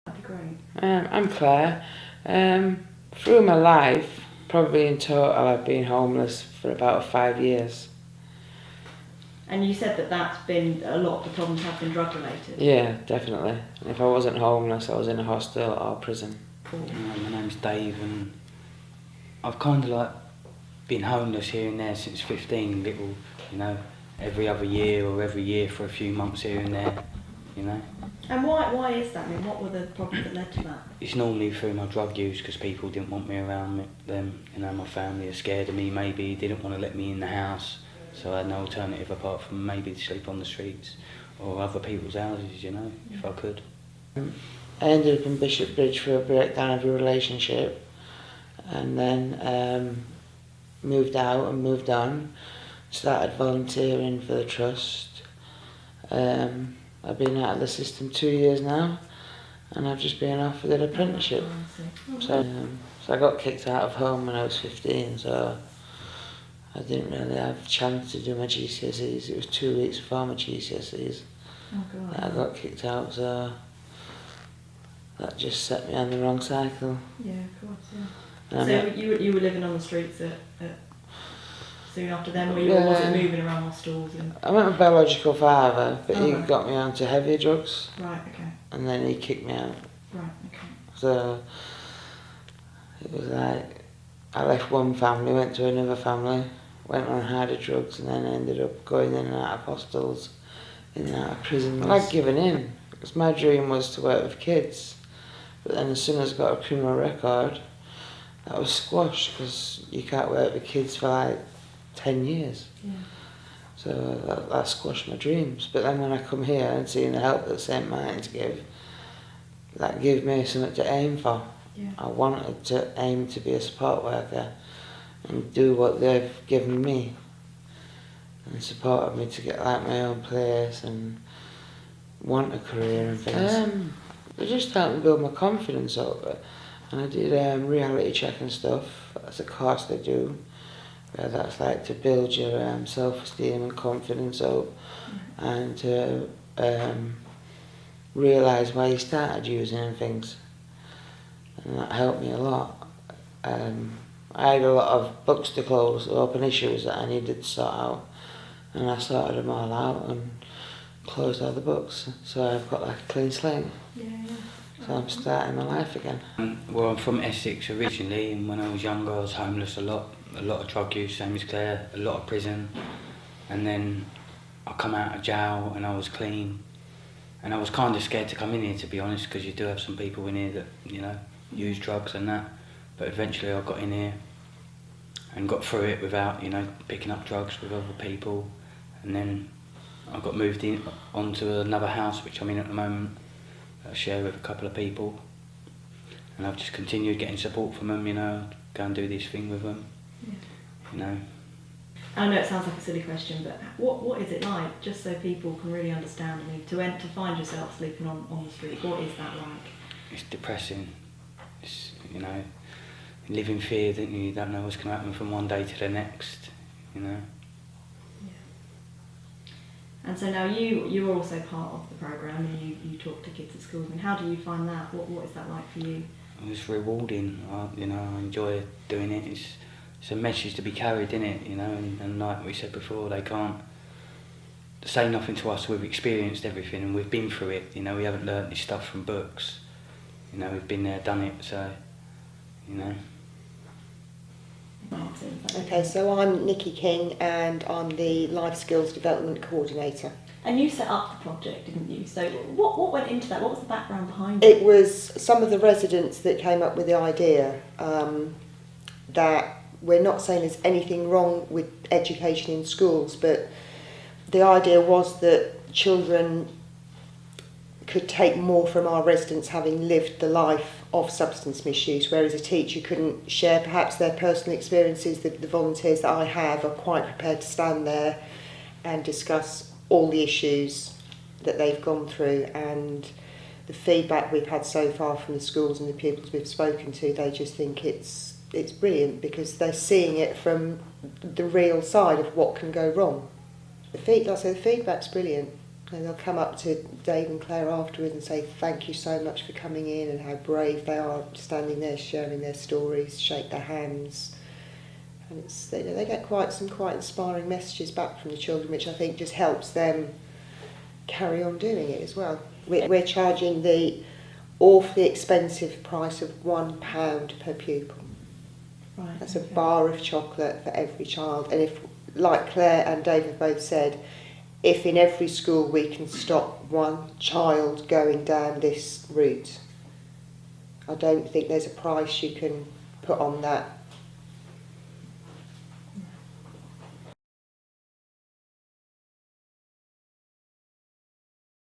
That'd be great. I'm Claire. Through my life, probably in total, I've been homeless for about 5 years. And you said that that's been, a lot of the problems have been drug related. Yeah, definitely. And if I wasn't homeless, I was in a hostel or prison. Cool. My name's Dave, and I've kind of like been homeless here and there since 15, little, you know, every other year or every year for a few months here and there, you know. And why is that? I mean, what were the problems that led to that? It's normally through my drug use, because people didn't want me around them, you know, my family are scared of me maybe, didn't want to let me in the house, so I had no alternative apart from maybe to sleep on the streets or other people's houses, you know, if I could. I ended up in Bishop Bridge for a breakdown of a relationship, and then moved out and moved on, started volunteering for the trust. I've been out of the system 2 years now, and I've just been offered an apprenticeship. So I got kicked out of home when I was 15, so I didn't really have a chance to do my GCSEs. It was 2 weeks before my GCSEs that I got kicked out, so that just set me on the wrong cycle. Yeah, of course, yeah. So you were living on the streets at soon after then, or was it moving around hostels? I met my biological father, but he got me onto heavier drugs. Right, okay. And then he kicked me out. Right, okay. So it was like, I left one family, went to another family, went on harder drugs, and then ended up going in and out of hostels, in and out of prisons. I like giving in, because my dream was to work with kids. But then as soon as I got a criminal record, that was squashed, because you can't work with kids for like 10 years. Yeah. So that squashed my dreams. But then when I come here and seeing the help that St Martin's give, that gave me something to aim for. Yeah. I wanted to aim to be a support worker and do what they've given me, and supported me to get like my own place and want a career and things. They just helped me build my confidence up. And I did reality check and stuff. That's a course they do. That's like to build your self-esteem and confidence up, and to realise why you started using and things. And that helped me a lot. I had a lot of books to close, open issues that I needed to sort out, and I sorted them all out and closed all the books. So I've got like a clean slate. Yeah. So I'm starting my life again. Well, I'm from Essex originally, and when I was younger I was homeless a lot of drug use, same as Claire, a lot of prison, and then I come out of jail and I was clean, and I was kind of scared to come in here, to be honest, because you do have some people in here that, you know, use drugs and that, but eventually I got in here and got through it without, you know, picking up drugs with other people, and then I got moved in onto another house which I'm in at the moment, that I share with a couple of people, and I've just continued getting support from them, you know, go and do this thing with them. Yeah. You know. I know it sounds like a silly question, but what is it like, just so people can really understand? I mean, to find yourself sleeping on the street, what is that like? It's depressing. It's, you know, you live in fear, don't you? You don't know what's going to happen from one day to the next, you know. Yeah. And so now you're also part of the programme, and you talk to kids at schools. I mean, how do you find that? What is that like for you? It's rewarding. You know, I enjoy doing it. It's a message to be carried, in it, you know, and like we said before, they can't say nothing to us. We've experienced everything and we've been through it, you know. We haven't learnt this stuff from books, you know. We've been there, done it, so, you know. Okay, so I'm Nikki King and I'm the Life Skills Development Coordinator. And you set up the project, didn't you? So what went into that? What was the background behind it? It was some of the residents that came up with the idea that we're not saying there's anything wrong with education in schools, but the idea was that children could take more from our residents having lived the life of substance misuse, whereas a teacher couldn't share perhaps their personal experiences. The volunteers that I have are quite prepared to stand there and discuss all the issues that they've gone through, and the feedback we've had so far from the schools and the pupils we've spoken to, they just think it's brilliant, because they're seeing it from the real side of what can go wrong. The feedback's brilliant. And they'll come up to Dave and Claire afterwards and say thank you so much for coming in and how brave they are standing there sharing their stories, shake their hands. And it's, they get some quite inspiring messages back from the children, which I think just helps them carry on doing it as well. We're charging the awfully expensive price of £1 per pupil. Right. That's a bar of chocolate for every child. And if, like Claire and David both said, if in every school we can stop one child going down this route, I don't think there's a price you can put on that